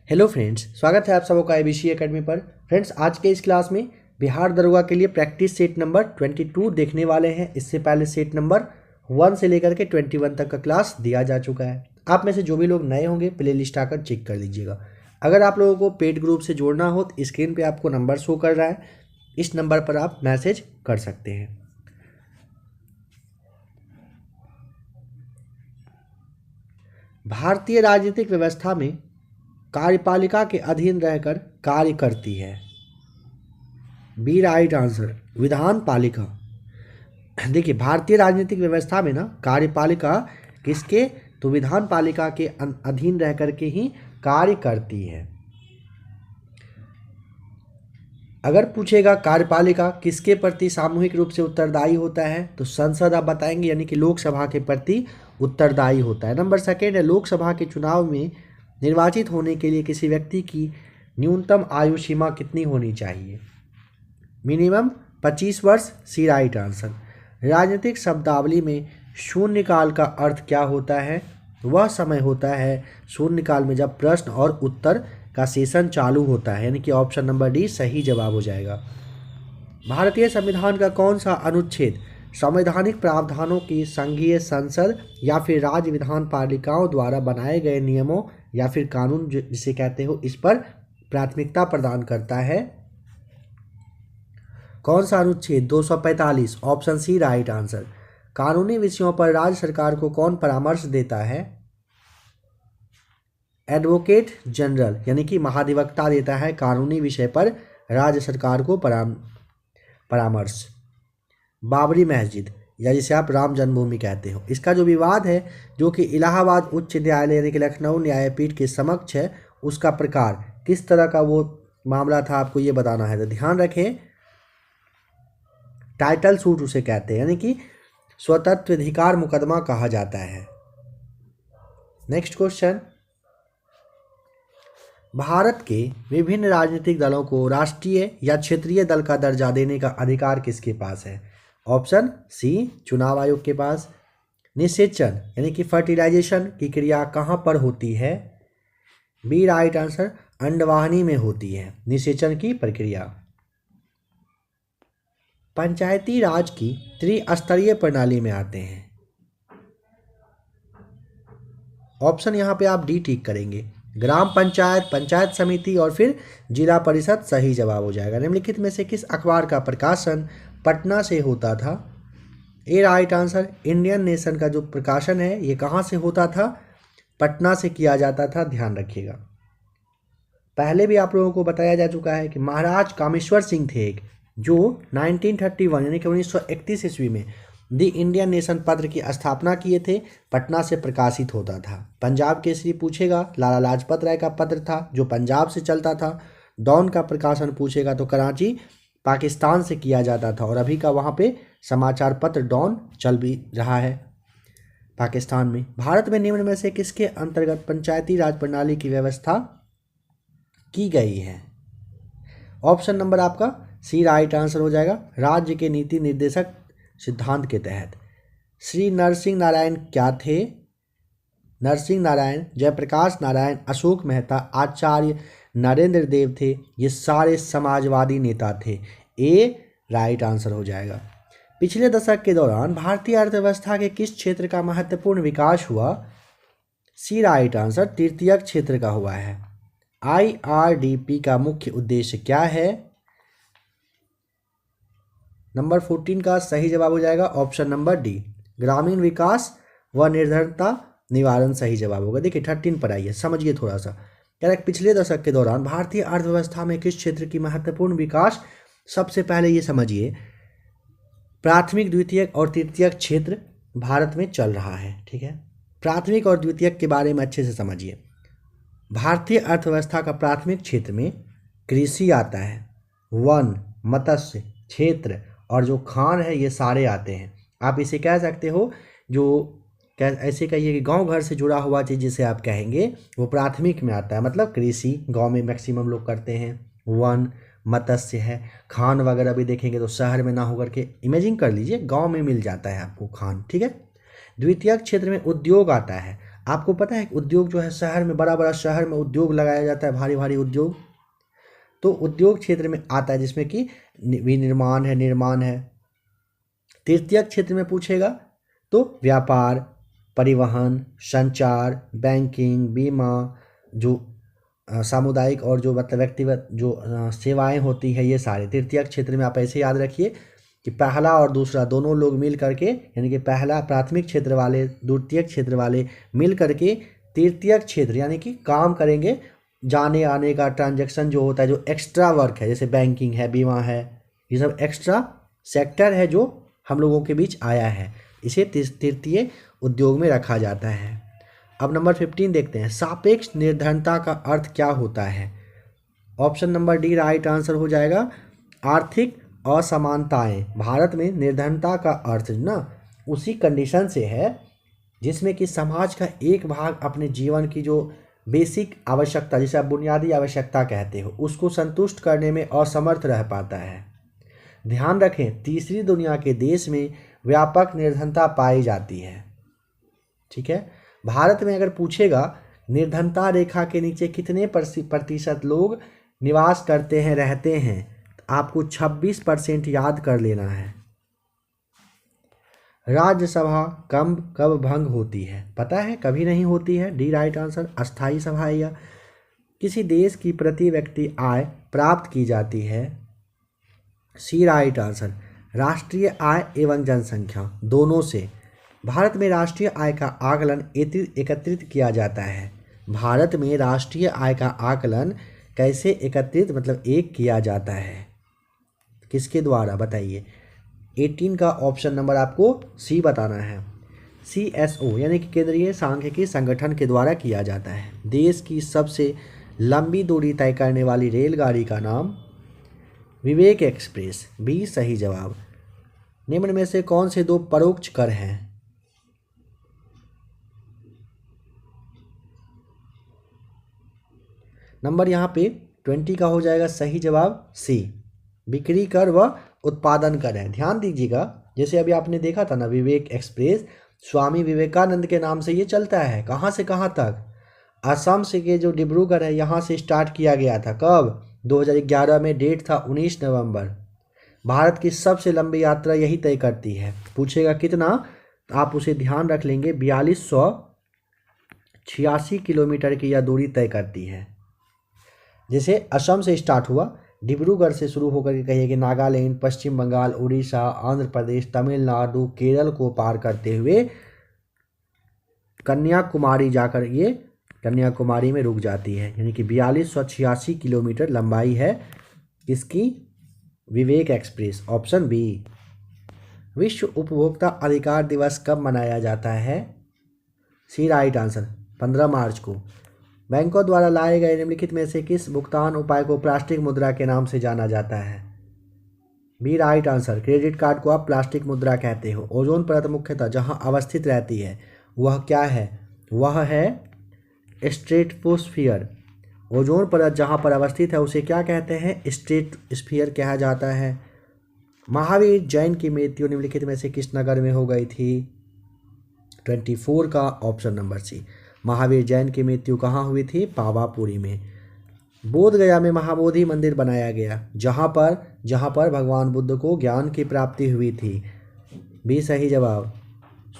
Hello friends, स्वागत है आप सबका आईबीसी एकेडमी पर। फ्रेंड्स, आज के इस क्लास में बिहार दरोगा के लिए प्रैक्टिस सेट नंबर 22 देखने वाले हैं। इससे पहले सेट नंबर 1 से लेकर के 21 तक का क्लास दिया जा चुका है। आप में से जो भी लोग नए होंगे प्ले लिस्ट आकर चेक कर लीजिएगा। अगर आप लोगों को पेड ग्रुप से जोड़ना हो तो स्क्रीन पर आपको नंबर शो कर रहा है, इस नंबर पर आप मैसेज कर सकते हैं। भारतीय राजनीतिक व्यवस्था में कार्यपालिका के अधीन रहकर कार्य करती है। बी राइट आंसर, विधान पालिका। देखिए, भारतीय राजनीतिक व्यवस्था में ना कार्यपालिका किसके, तो विधान पालिका के अधीन रह करके ही कार्य करती है। अगर पूछेगा कार्यपालिका किसके प्रति सामूहिक रूप से उत्तरदायी होता है, तो संसद आप बताएंगे, यानी कि लोकसभा के प्रति उत्तरदायी होता है। नंबर सेकेंड है, लोकसभा के चुनाव में निर्वाचित होने के लिए किसी व्यक्ति की न्यूनतम आयु सीमा कितनी होनी चाहिए? मिनिमम 25 वर्ष। सी राइट आंसर। राजनीतिक शब्दावली में शून्यकाल का अर्थ क्या होता है? वह समय होता है शून्यकाल में जब प्रश्न और उत्तर का सेशन चालू होता है, यानी कि ऑप्शन नंबर डी सही जवाब हो जाएगा। भारतीय संविधान का कौन सा अनुच्छेद संवैधानिक प्रावधानों की संघीय संसद या फिर राज्य विधान पालिकाओं द्वारा बनाए गए नियमों या फिर कानून जिसे कहते हो, इस पर प्राथमिकता प्रदान करता है? कौन सा अनुच्छेद? 245। Option C right answer. कानूनी विषयों पर राज्य सरकार को कौन परामर्श देता है? एडवोकेट जनरल, यानी कि महाधिवक्ता देता है कानूनी विषय पर राज्य सरकार को परामर्श। बाबरी मस्जिद, या जिसे आप राम जन्मभूमि कहते हो, इसका जो विवाद है जो कि इलाहाबाद उच्च न्यायालय यानी कि लखनऊ न्यायपीठ के समक्ष है, उसका प्रकार किस तरह का वो मामला था, आपको ये बताना है। तो ध्यान रखें, टाइटल सूट उसे कहते हैं, यानी कि स्वतंत्राधिकार मुकदमा कहा जाता है। नेक्स्ट क्वेश्चन, भारत के विभिन्न राजनीतिक दलों को राष्ट्रीय या क्षेत्रीय दल का दर्जा देने का अधिकार किसके पास है? ऑप्शन सी चुनाव आयोग के पास। निषेचन यानी कि फर्टिलाइजेशन की क्रिया कहाँ पर होती है? बी राइट आंसर, अंडवाहिनी में होती है निषेचन की प्रक्रिया। पंचायती राज की त्रिस्तरीय प्रणाली में आते हैं। ऑप्शन यहाँ पे आप डी ठीक करेंगे, ग्राम पंचायत, पंचायत समिति और फिर जिला परिषद सही जवाब हो जाएगा। निम्नलिखित में से किस अखबार का प्रकाशन पटना से होता था? A right answer, Indian nation का जो प्रकाशन है ये कहाँ से होता था? पटना से किया जाता था, ध्यान रखिएगा। पहले भी आप लोगों को बताया जा चुका है कि महाराज कामेश्वर सिंह थे एक, जो 1931 यानी कि 1931 ईस्वी में द इंडियन नेशन पत्र की स्थापना किए थे। पटना से प्रकाशित होता था। पंजाब केसरी पूछेगा, लाला लाजपत राय का पत्र था जो पंजाब से चलता था। डॉन का प्रकाशन पूछेगा तो कराची पाकिस्तान से किया जाता था, और अभी का वहाँ पे समाचार पत्र डॉन चल भी रहा है पाकिस्तान में। भारत में निम्न में से किसके अंतर्गत पंचायती राज प्रणाली की व्यवस्था की गई है? ऑप्शन नंबर आपका सी राइट आंसर हो जाएगा, राज्य के नीति निर्देशक सिद्धांत के तहत। श्री नरसिंह नारायण क्या थे? नरसिंह नारायण, जयप्रकाश नारायण, अशोक मेहता, आचार्य नरेंद्र देव थे, ये सारे समाजवादी नेता थे। ए राइट आंसर हो जाएगा। पिछले दशक के दौरान भारतीय अर्थव्यवस्था के किस क्षेत्र का महत्वपूर्ण विकास हुआ? सी राइट आंसर, तृतीयक क्षेत्र का हुआ है। IRDP का मुख्य उद्देश्य क्या है? नंबर 14 का सही जवाब हो जाएगा ऑप्शन नंबर डी, ग्रामीण विकास व निर्धनता निवारण सही जवाब होगा। देखिए 13 पर आइए, समझिए थोड़ा सा। क्या पिछले दशक के दौरान भारतीय अर्थव्यवस्था में किस क्षेत्र की महत्वपूर्ण विकास? सबसे पहले ये समझिए, प्राथमिक, द्वितीयक और तृतीयक क्षेत्र भारत में चल रहा है, ठीक है। प्राथमिक और द्वितीयक के बारे में अच्छे से समझिए। भारतीय अर्थव्यवस्था का प्राथमिक क्षेत्र में कृषि आता है, वन, मत्स्य क्षेत्र और जो खान है, ये सारे आते हैं। आप इसे कह सकते हो, जो ऐसे कहिए कि गांव घर से जुड़ा हुआ चीज़ जिसे आप कहेंगे वो प्राथमिक में आता है। मतलब कृषि गांव में मैक्सिमम लोग करते हैं, वन, मत्स्य है, खान वगैरह भी देखेंगे तो शहर में ना होकर के इमेजिन कर लीजिए गांव में मिल जाता है आपको खान, ठीक है। द्वितीयक क्षेत्र में उद्योग आता है, आपको पता है कि उद्योग जो है शहर में, बड़ा बड़ा शहर में उद्योग लगाया जाता है, भारी भारी उद्योग, तो उद्योग क्षेत्र में आता है, जिसमें कि विनिर्माण है, निर्माण है। तृतीयक क्षेत्र में पूछेगा तो व्यापार, परिवहन, संचार, बैंकिंग, बीमा, जो सामुदायिक और जो मतलब व्यक्तिगत जो सेवाएं होती है, ये सारे तृतीयक क्षेत्र में। आप ऐसे याद रखिए कि पहला और दूसरा दोनों लोग मिल करके, यानी कि पहला प्राथमिक क्षेत्र वाले, द्वितीयक क्षेत्र वाले मिल करके तृतीयक क्षेत्र यानी कि काम करेंगे। जाने आने का ट्रांजैक्शन जो होता है, जो एक्स्ट्रा वर्क है, जैसे बैंकिंग है, बीमा है, ये सब एक्स्ट्रा सेक्टर है जो हम लोगों के बीच आया है, इसे तृतीय उद्योग में रखा जाता है। अब नंबर 15 देखते हैं, सापेक्ष निर्धनता का अर्थ क्या होता है। Option number D right answer हो जाएगा। आर्थिक असमानताएं। भारत में निर्धनता का अर्थ ना उसी कंडीशन से है जिसमें कि समाज का एक भाग अपने जीवन की जो बेसिक आवश्यकता, जिसे आप बुनियादी आवश्यकता कहते हो, उसको संतुष्ट करने में असमर्थ रह पाता है। ध्यान रखें, तीसरी दुनिया के देश में व्यापक निर्धनता पाई जाती है। ठीक है, भारत में अगर पूछेगा निर्धनता रेखा के नीचे कितने प्रतिशत लोग निवास करते हैं, रहते हैं, तो आपको 26% याद कर लेना है। राज्यसभा कब भंग होती है, पता है? कभी नहीं होती है। D right answer. अस्थायी सभा या किसी देश की प्रति व्यक्ति आय प्राप्त की जाती है। सी राइट आंसर। राष्ट्रीय आय एवं जनसंख्या दोनों से। भारत में राष्ट्रीय आय का आकलन एकत्रित किया जाता है। भारत में राष्ट्रीय आय का आकलन कैसे एकत्रित मतलब एक किया जाता है, किसके द्वारा बताइए। 18 का ऑप्शन नंबर आपको सी बताना है। CSO यानी कि केंद्रीय सांख्यिकी संगठन के द्वारा किया जाता है। देश की सबसे लंबी दूरी तय करने वाली रेलगाड़ी का नाम विवेक एक्सप्रेस। बी सही जवाब। निम्न में से कौन से दो परोक्ष कर हैं? नंबर यहाँ पे 20 का हो जाएगा सही जवाब सी, बिक्री कर व उत्पादन कर है। ध्यान दीजिएगा, जैसे अभी आपने देखा था ना, विवेक एक्सप्रेस स्वामी विवेकानंद के नाम से ये चलता है। कहाँ से कहाँ तक? असम से के जो डिब्रूगढ़ है, यहाँ से स्टार्ट किया गया था। कब? 2011 में। डेट था 19 नवंबर। भारत की सबसे लंबी यात्रा यही तय करती है। पूछेगा कितना, आप उसे ध्यान रख लेंगे। 4286 किलोमीटर की यह दूरी तय करती है। जैसे असम से स्टार्ट हुआ, डिब्रूगढ़ से शुरू होकर के कहिए कि नागालैंड, पश्चिम बंगाल, उड़ीसा, आंध्र प्रदेश, तमिलनाडु, केरल को पार करते हुए कन्याकुमारी जाकर ये कन्याकुमारी में रुक जाती है। यानी कि 4286 किलोमीटर लंबाई है इसकी विवेक एक्सप्रेस। Option B. विश्व उपभोक्ता अधिकार दिवस कब मनाया जाता है? सी राइट आंसर। 15 मार्च को। बैंकों द्वारा लाए गए निम्नलिखित में से किस भुगतान उपाय को प्लास्टिक मुद्रा के नाम से जाना जाता है? B right answer. Credit card को आप प्लास्टिक मुद्रा कहते हो। ओजोन परत मुख्यतः जहां अवस्थित रहती है वह क्या है? वह है स्ट्रेटोस्फीयर। ओजोन परत जहां पर अवस्थित है उसे क्या कहते हैं? स्ट्रेटोस्फीयर कहा जाता है। महावीर जैन की मृत्यु निम्नलिखित में से किस नगर में हो गई थी? 24 का option number C. Mahavir Jain की मृत्यु कहाँ हुई थी? पावापुरी में। बोध गया में महाबोधि मंदिर बनाया गया, जहाँ पर भगवान बुद्ध को ज्ञान की प्राप्ति हुई थी। बी सही जवाब।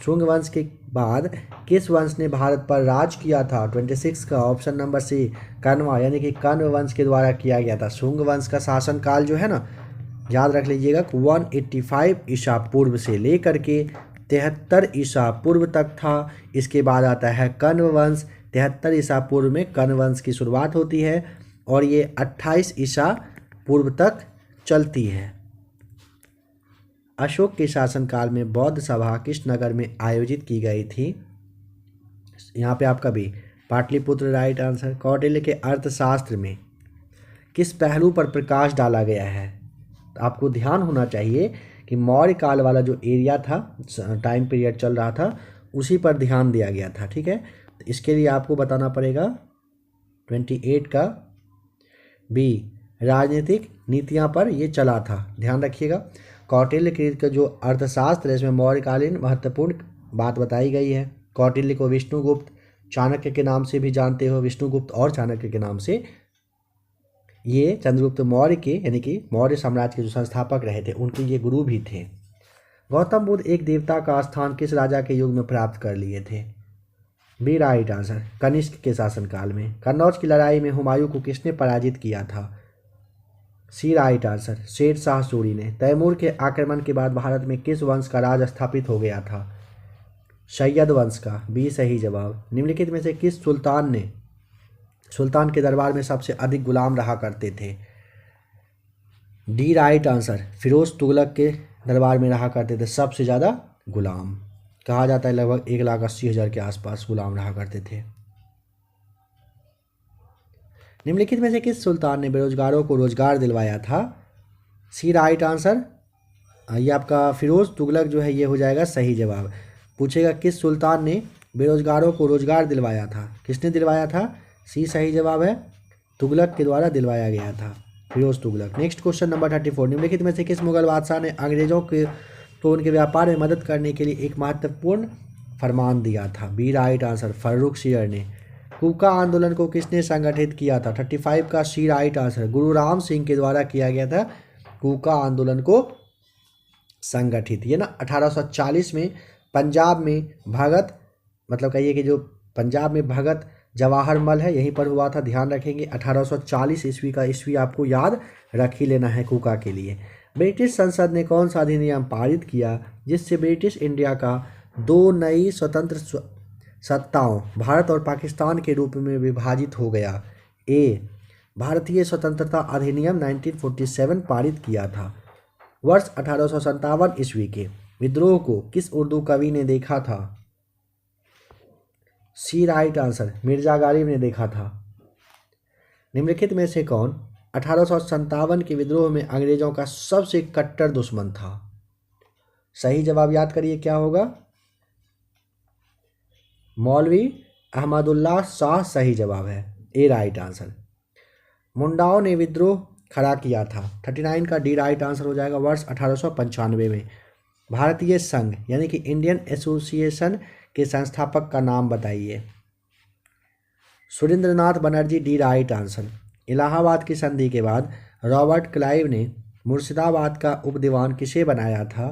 शुंग वंश के बाद किस वंश ने भारत पर राज किया था? 26 का ऑप्शन नंबर सी। कण्वा यानी कि कण्व वंश के द्वारा किया गया था। शुंग वंश का शासनकाल जो है ना, याद रख लीजिएगा, 185 ईसा पूर्व से लेकर के 73 ईसा पूर्व तक था। इसके बाद आता है कण्व वंश। 73 ईसा पूर्व में कण्व वंश की शुरुआत होती है और ये 28 ईसा पूर्व तक चलती है। अशोक के शासनकाल में बौद्ध सभा किस नगर में आयोजित की गई थी? यहाँ पे आपका भी पाटलिपुत्र राइट आंसर। कौटिल्य के अर्थशास्त्र में किस पहलू पर प्रकाश डाला गया है? आपको ध्यान होना चाहिए कि मौर्य काल वाला जो एरिया था, टाइम पीरियड चल रहा था, उसी पर ध्यान दिया गया था। ठीक है, तो इसके लिए आपको बताना पड़ेगा 28 का बी, राजनीतिक नीतियां पर ये चला था। ध्यान रखिएगा, कौटिल्य का जो अर्थशास्त्र है इसमें मौर्यकालीन महत्वपूर्ण बात बताई गई है। कौटिल्य को विष्णुगुप्त, चाणक्य के नाम से भी जानते हो, विष्णुगुप्त और चाणक्य के नाम से। ये चंद्रगुप्त मौर्य के यानी कि मौर्य साम्राज्य के जो संस्थापक रहे थे उनके ये गुरु भी थे। गौतम बुद्ध एक देवता का स्थान किस राजा के युग में प्राप्त कर लिए थे? बी राइट आंसर, कनिष्क के शासनकाल में। कन्नौज की लड़ाई में हुमायूं को किसने पराजित किया था? सी राइट आंसर, शेर शाह सूरी ने। तैमूर के आक्रमण के बाद भारत में किस वंश का राज स्थापित हो गया था? सैयद वंश का। बी सही जवाब। निम्नलिखित में से किस सुल्तान के दरबार में सबसे अधिक गुलाम रहा करते थे? D right answer, Firoz Tughlaq के दरबार में रहा करते थे सबसे ज़्यादा गुलाम। कहा जाता है लगभग 1,80,000 के आसपास गुलाम रहा करते थे। निम्नलिखित में से किस सुल्तान ने बेरोजगारों को रोजगार दिलवाया था? सी राइट आंसर, ये आपका फिरोज तुगलक जो है ये हो जाएगा सही जवाब। पूछेगा किस सुल्तान ने बेरोजगारों को रोजगार दिलवाया था, किसने दिलवाया था? सी सही जवाब है, तुगलक के द्वारा दिलवाया गया था, Firoz Tughlaq. Next question number 34। निम्नलिखित में से किस मुगल बादशाह ने अंग्रेजों को उनके व्यापार में मदद करने के लिए एक महत्वपूर्ण फरमान दिया था? बी राइट आंसर, फर्रुखसियर ने। कूका आंदोलन को किसने संगठित किया था? 35 का सी राइट आंसर, गुरु राम सिंह के द्वारा किया गया था कूका आंदोलन को संगठित। ये ना 1840 में पंजाब में भगत, मतलब कहिए कि जो पंजाब में भगत जवाहर मल है यहीं पर हुआ था, ध्यान रखेंगे। 1840 ईस्वी का ईस्वी आपको याद रख ही लेना है कूका के लिए। ब्रिटिश संसद ने कौन सा अधिनियम पारित किया जिससे ब्रिटिश इंडिया का दो नई स्वतंत्र सत्ताओं भारत और पाकिस्तान के रूप में विभाजित हो गया? ए भारतीय स्वतंत्रता अधिनियम 1947 पारित किया था। वर्ष 1857 ईस्वी के विद्रोह को किस उर्दू कवि ने देखा था? सी राइट आंसर, मिर्जा गालिब ने देखा था। निम्नलिखित में से कौन 1857 के विद्रोह में अंग्रेजों का सबसे कट्टर दुश्मन था? सही जवाब याद करिए क्या होगा? मौलवी अहमदुल्लाह शाह सही जवाब है, ए राइट आंसर। मुंडाओं ने विद्रोह खड़ा किया था। 39 का डी राइट आंसर हो जाएगा। वर्ष 1895 में। भारतीय संघ यानी कि इंडियन एसोसिएशन के संस्थापक का नाम बताइए। Surendranath Banerjee D right answer. Allahabad की संधि के बाद रॉबर्ट क्लाइव ने मुर्शिदाबाद का उपदीवान किसे बनाया था?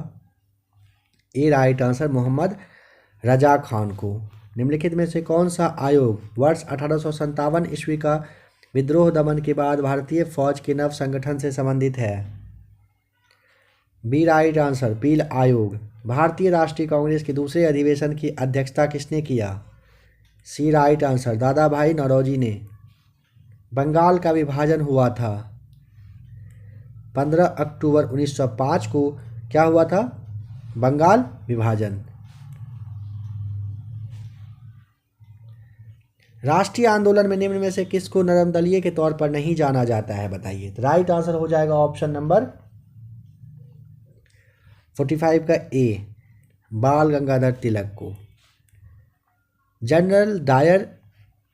A right answer, Mohammad Raza Khan को। निम्नलिखित में से कौन सा आयोग वर्ष 1857 ईस्वी का विद्रोह दमन के बाद भारतीय फौज के नव संगठन से संबंधित है? बी राइट आंसर, पील आयोग। भारतीय राष्ट्रीय कांग्रेस के दूसरे अधिवेशन की अध्यक्षता किसने किया? सी राइट आंसर, दादा भाई नौरोजी ने। बंगाल का विभाजन हुआ था 15 अक्टूबर 1905 को। क्या हुआ था? बंगाल विभाजन। राष्ट्रीय आंदोलन में निम्न में से किसको नरमदलीय के तौर पर नहीं जाना जाता है बताइए? तो राइट आंसर हो जाएगा ऑप्शन नंबर 45 का ए, बाल गंगाधर तिलक को। जनरल डायर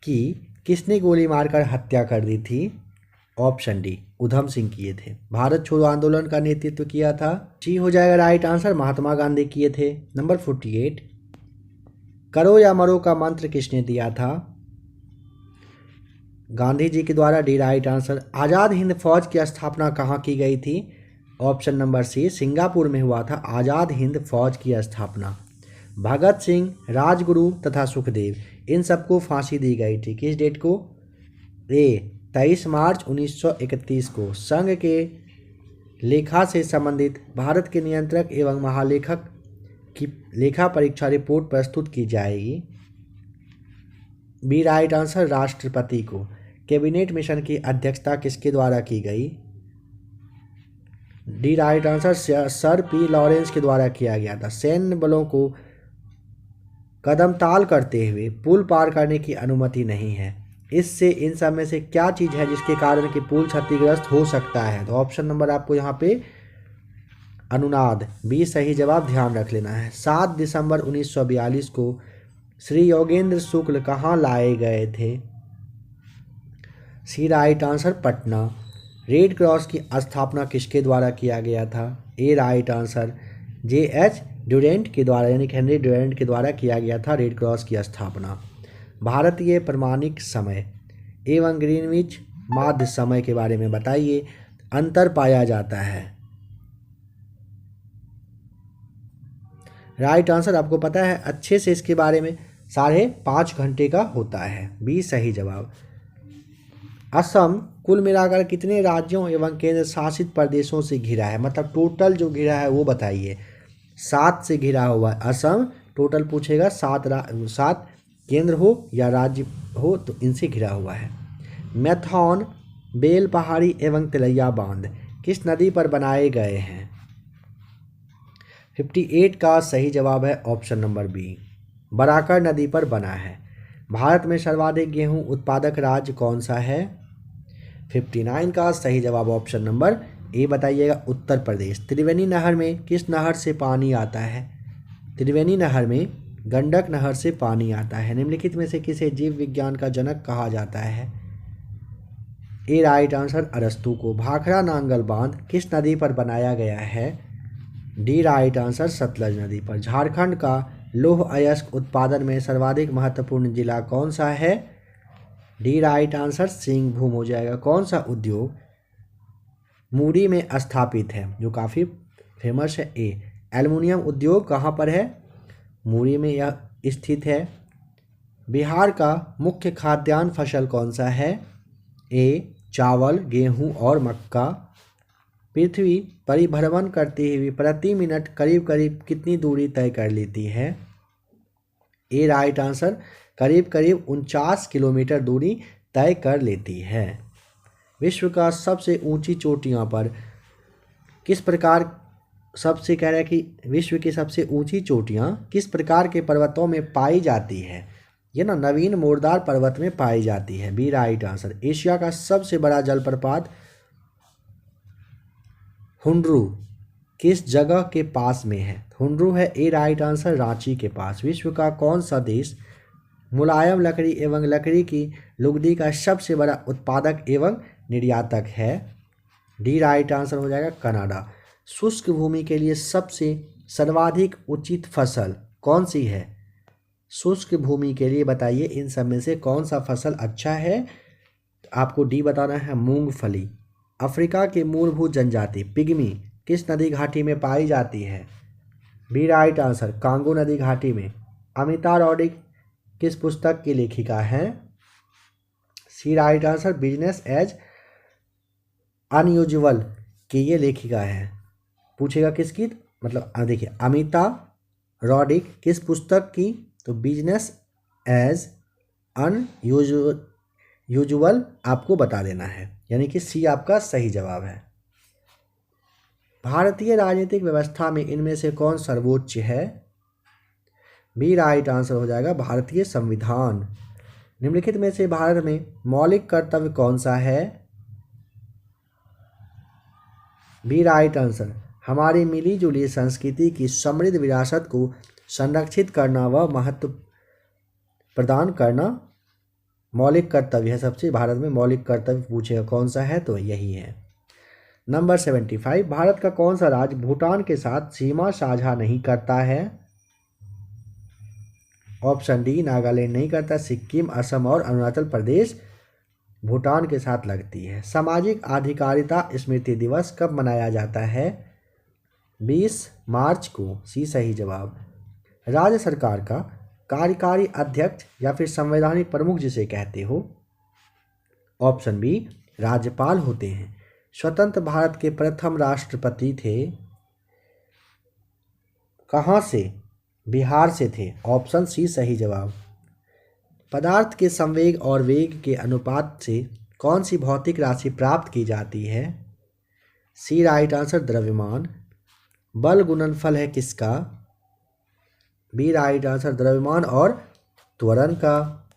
की किसने गोली मारकर हत्या कर दी थी? ऑप्शन डी, उधम सिंह किए थे। भारत छोड़ो आंदोलन का नेतृत्व किया था? सी हो जाएगा राइट आंसर, महात्मा गांधी किए थे। नंबर 48, करो या मरो का मंत्र किसने दिया था? गांधी जी के द्वारा, D right answer. Azad Hind फौज की स्थापना कहाँ की गई थी? ऑप्शन नंबर सी, सिंगापुर में हुआ था आज़ाद हिंद फौज की स्थापना। भगत सिंह, राजगुरु तथा सुखदेव इन सबको फांसी दी गई थी किस डेट को? ए 23 मार्च 1931 को। संघ के लेखा से संबंधित भारत के नियंत्रक एवं महालेखक की लेखा परीक्षा रिपोर्ट प्रस्तुत की जाएगी। बी राइट आंसर, राष्ट्रपति को। कैबिनेट मिशन की अध्यक्षता किसके द्वारा की गई? D right answer, sir P Lawrence के द्वारा किया गया था। सैन्य बलों को कदम ताल करते हुए पुल पार करने की अनुमति नहीं है। इससे इन सब में से क्या चीज़ है जिसके कारण कि पुल क्षतिग्रस्त हो सकता है? तो ऑप्शन नंबर आपको यहाँ पे अनुनाद, बी सही जवाब, ध्यान रख लेना है। 7 दिसंबर 1942 को श्री योगेंद्र शुक्ल कहाँ लाए गए थे? C right answer, Patna. Red cross की स्थापना किसके द्वारा किया गया था? A right answer, J H. Durant के द्वारा यानी हेनरी ड्यूरेंट के द्वारा किया गया था रेड क्रॉस की स्थापना। भारतीय प्रमाणिक समय एवं ग्रीनविच माध्य समय के बारे में बताइए। अंतर पाया जाता है। राइट आंसर आपको पता है अच्छे से इसके बारे में, 5.5 घंटे का होता है। बी सही जवाब। असम कुल मिलाकर कितने राज्यों एवं केंद्र शासित प्रदेशों से घिरा है, मतलब टोटल जो घिरा है वो बताइए। 7 से घिरा हुआ है असम, टोटल पूछेगा 7 केंद्र हो या राज्य हो तो इनसे घिरा हुआ है। मैथॉन, बेल पहाड़ी एवं तिलैया बांध किस नदी पर बनाए गए हैं? 58 का सही जवाब है ऑप्शन नंबर बी, बराकर नदी पर बना है। भारत में सर्वाधिक गेहूं उत्पादक राज्य कौन सा है? 59 का सही जवाब ऑप्शन नंबर ए बताइएगा, उत्तर प्रदेश। त्रिवेणी नहर में किस नहर से पानी आता है? त्रिवेणी नहर में गंडक नहर से पानी आता है। निम्नलिखित में से किसे जीव विज्ञान का जनक कहा जाता है? ए राइट आंसर अरस्तु को। भाखड़ा नांगल बांध किस नदी पर बनाया गया है? डी राइट आंसर सतलज नदी पर। झारखंड का लौह अयस्क उत्पादन में सर्वाधिक महत्वपूर्ण जिला कौन सा है? डी राइट आंसर सिंहभूम हो जाएगा। कौन सा उद्योग मूरी में स्थापित है, जो काफ़ी फेमस है? ए एल्युमिनियम उद्योग कहाँ पर है? मूरी में यह स्थित है। बिहार का मुख्य खाद्यान्न फसल कौन सा है? ए चावल, गेहूं और मक्का। पृथ्वी परिभ्रमण करते हुए प्रति मिनट करीब करीब कितनी दूरी तय कर लेती है? ए राइट आंसर करीब करीब 49 किलोमीटर दूरी तय कर लेती है। विश्व का सबसे ऊंची चोटियों पर किस प्रकार, सबसे कह रहा है कि विश्व की सबसे ऊंची चोटियां किस प्रकार के पर्वतों में पाई जाती है? ये ना नवीन मोरदार पर्वत में पाई जाती है। B right answer. एशिया का सबसे बड़ा जलप्रपात हुंड्रू किस जगह के पास में है? हुंड्रू है ए राइट आंसर, रांची के पास। विश्व का कौन सा देश मुलायम लकड़ी एवं लकड़ी की लुगदी का सबसे बड़ा उत्पादक एवं निर्यातक है? डी राइट आंसर हो जाएगा, कनाडा। शुष्क भूमि के लिए सबसे सर्वाधिक उचित फसल कौन सी है? शुष्क भूमि के लिए बताइए इन सब में से कौन सा फसल अच्छा है? आपको डी बताना है, मूंगफली। अफ्रीका की मूलभूत जनजाति पिग्मी किस नदी घाटी में पाई जाती है? बी राइट आंसर, कांगो नदी घाटी में। अमिता रॉड्रिक किस पुस्तक की लेखिका हैं? C right answer, business as unusual की ये लेखिका है। पूछेगा किसकी, मतलब देखिए अमिता रॉड्रिक किस पुस्तक की, तो बिजनेस एज अनयूजुअल आपको बता देना है, यानी कि सी आपका सही जवाब है। भारतीय राजनीतिक व्यवस्था में इनमें से कौन सर्वोच्च है? बी राइट आंसर हो जाएगा, भारतीय संविधान। निम्नलिखित में से भारत में मौलिक कर्तव्य कौन सा है? बी राइट आंसर, हमारी मिली जुली संस्कृति की समृद्ध विरासत को संरक्षित करना व महत्व प्रदान करना मौलिक कर्तव्य है। सबसे भारत में मौलिक कर्तव्य पूछेगा कौन सा है, तो यही है। नंबर 75, भारत का कौन सा राज्य भूटान के साथ सीमा साझा नहीं करता है? ऑप्शन डी, नागालैंड नहीं करता, सिक्किम, असम और अरुणाचल प्रदेश भूटान के साथ लगती है। सामाजिक अधिकारिता स्मृति दिवस कब मनाया जाता है? 20 मार्च को, सी सही जवाब। राज्य सरकार का कार्यकारी अध्यक्ष या फिर संवैधानिक प्रमुख जिसे कहते हो? ऑप्शन बी, राज्यपाल होते हैं। स्वतंत्र भारत के प्रथम राष्ट्रपति थे, कहाँ से? बिहार से थे। ऑप्शन सी सही जवाब। पदार्थ के संवेग और वेग के अनुपात से कौन सी भौतिक राशि प्राप्त की जाती है? सी राइट आंसर, द्रव्यमान। बल गुणनफल है किसका? बी राइट आंसर, द्रव्यमान और त्वरण का।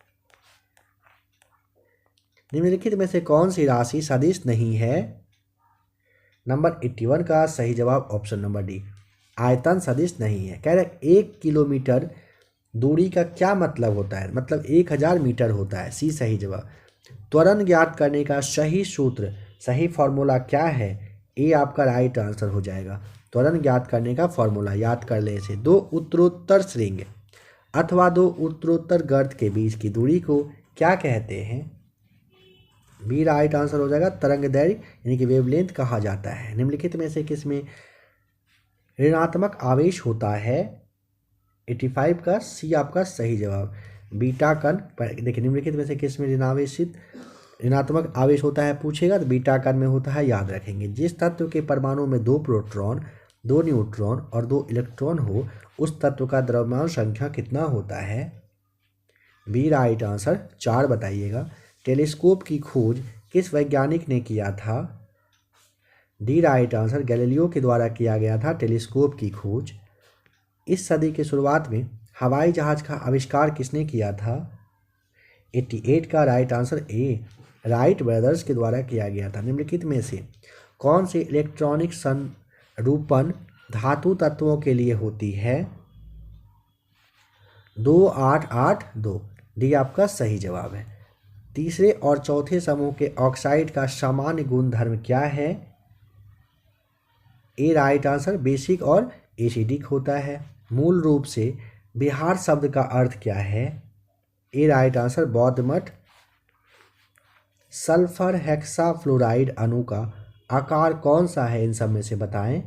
निम्नलिखित में से कौन सी राशि सदिश नहीं है? नंबर 81 का सही जवाब ऑप्शन नंबर डी, आयतन सदिश नहीं है। कह रहे 1 किलोमीटर दूरी का क्या मतलब होता है? मतलब 1000 मीटर होता है। सी सही जवाब। त्वरण ज्ञात करने का सही सूत्र, सही फॉर्मूला क्या है? ए आपका राइट आंसर हो जाएगा। त्वरण ज्ञात करने का फॉर्मूला याद कर ले इसे। 2 उत्तरोत्तर श्रृंग अथवा दो उत्तरोत्तर गर्त के बीच की दूरी को क्या कहते हैं? बी राइट आंसर हो जाएगा, तरंग दैर्घ्य यानी कि वेवलेंथ कहा जाता है। निम्नलिखित में से किसमें ऋणात्मक आवेश होता है? 85 का सी आपका सही जवाब। बीटा कण, देखिए निम्नलिखित में से किसमें ऋणात्मक आवेश होता है पूछेगा तो बीटा कण में होता है, याद रखेंगे। जिस तत्व के परमाणु में 2 प्रोटॉन 2 न्यूट्रॉन और 2 इलेक्ट्रॉन हो उस तत्व का द्रव्यमान संख्या कितना होता है? बी राइट आंसर 4 बताइएगा। टेलीस्कोप की खोज किस वैज्ञानिक ने किया था? डी राइट आंसर, गैलीलियो के द्वारा किया गया था टेलीस्कोप की खोज। इस सदी के शुरुआत में हवाई जहाज का आविष्कार किसने किया था? 88 का right answer A, Wright brothers के द्वारा किया गया था। निम्नलिखित में से कौन से इलेक्ट्रॉनिक संरूपण धातु तत्वों के लिए होती है? 2882, डी आपका सही जवाब है। तीसरे और चौथे समूह के ऑक्साइड का सामान्य गुणधर्म क्या है? ए राइट आंसर, बेसिक और एसिडिक होता है। मूल रूप से बिहार शब्द का अर्थ क्या है? ए राइट आंसर, बौद्ध मठ। सल्फर हेक्साफ्लोराइड अणु का आकार कौन सा है? इन सब में से बताएं।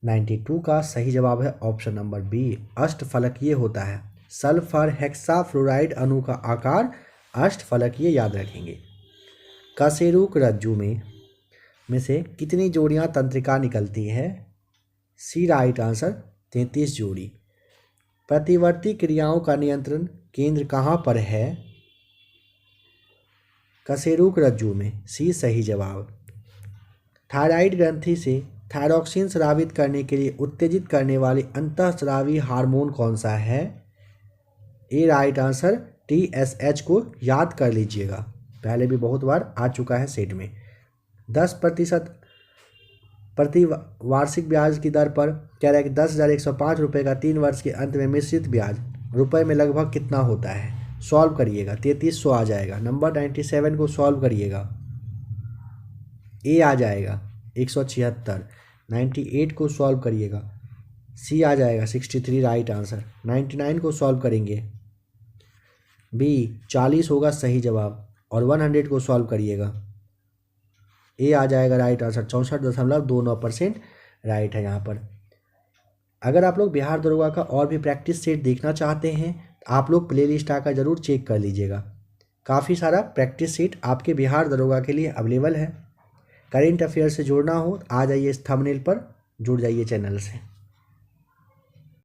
92 का सही जवाब है ऑप्शन नंबर बी, अष्टफलकीय होता है। सल्फर हेक्साफ्लोराइड अणु का आकार अष्टफलकीय, याद रखेंगे। कशेरुक रज्जु में से कितनी जोड़ियां तंत्रिका निकलती है? सी राइट आंसर, 33 जोड़ी। प्रतिवर्ती क्रियाओं का नियंत्रण केंद्र कहाँ पर है? कशेरुक रज्जु में, सी सही जवाब। थायराइड ग्रंथि से थायरॉक्सिन स्रावित करने के लिए उत्तेजित करने वाली अंतःस्रावी हार्मोन कौन सा है? ए राइट आंसर, TSH को याद कर लीजिएगा, पहले भी बहुत बार आ चुका है सेट में। 10% प्रति वार्षिक ब्याज की दर पर कह रहा है कि 10,105 रुपये का 3 वर्ष के अंत में मिश्रित ब्याज रुपए में लगभग कितना होता है? सॉल्व करिएगा, 3300 आ जाएगा। नंबर 97 को सॉल्व करिएगा, ए आ जाएगा 176। 98 को सॉल्व करिएगा, सी आ जाएगा 63 राइट आंसर। 99 को सॉल्व करेंगे, बी 40 होगा सही जवाब। और 100 को सॉल्व करिएगा, ए आ जाएगा राइट आंसर। 64.29% राइट है यहाँ पर। अगर आप लोग बिहार दरोगा का और भी प्रैक्टिस सेट देखना चाहते हैं तो आप लोग प्लेलिस्ट आकर ज़रूर चेक कर लीजिएगा। काफ़ी सारा प्रैक्टिस सेट आपके बिहार दरोगा के लिए अवेलेबल है। करेंट अफेयर से जुड़ना हो आ जाइए, इस थंबनेल पर जुड़ जाइए चैनल से।